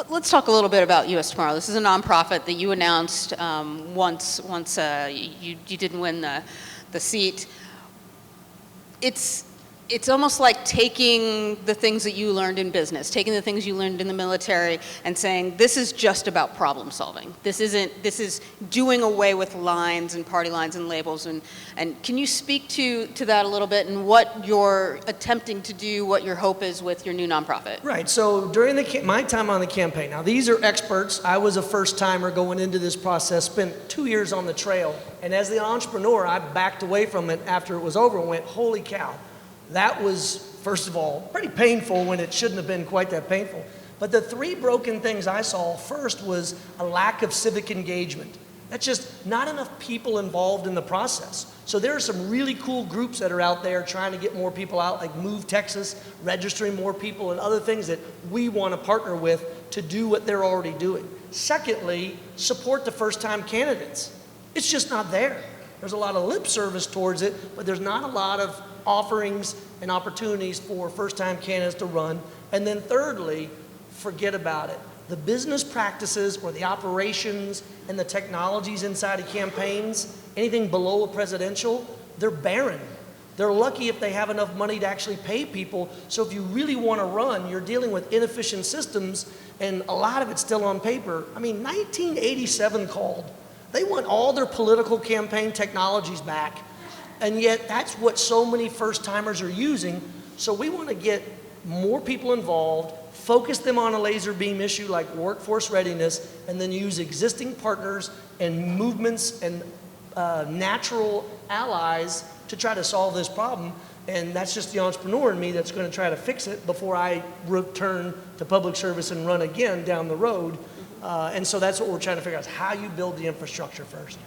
Let's talk a little bit about USTomorrow. This is a nonprofit that you announced once you didn't win the seat. It's almost like taking the things that you learned in business, taking the things you learned in the military, and saying this is just about problem solving. This is doing away with lines and party lines and labels. And can you speak to that a little bit and what you're attempting to do, what your hope is with your new nonprofit? Right. So during my time on the campaign, now these are experts. I was a first timer going into this process, spent 2 years on the trail, and as the entrepreneur, I backed away from it after it was over and went, holy cow. That was, first of all, pretty painful when it shouldn't have been quite that painful. But the three broken things I saw first was a lack of civic engagement. That's just not enough people involved in the process. So there are some really cool groups that are out there trying to get more people out, like Move Texas, registering more people, and other things that we want to partner with to do what they're already doing. Secondly, support the first-time candidates. It's just not there. There's a lot of lip service towards it, but there's not a lot of offerings and opportunities for first-time candidates to run. And then thirdly, forget about it. The business practices or the operations and the technologies inside of campaigns, anything below a presidential, they're barren. They're lucky if they have enough money to actually pay people. So if you really want to run, you're dealing with inefficient systems, and a lot of it's still on paper. I mean, 1987 called. They want all their political campaign technologies back. And yet that's what so many first-timers are using. So we want to get more people involved, focus them on a laser beam issue like workforce readiness, and then use existing partners and movements and natural allies to try to solve this problem. And that's just the entrepreneur in me that's going to try to fix it before I return to public service and run again down the road. And so that's what we're trying to figure out, is how you build the infrastructure first.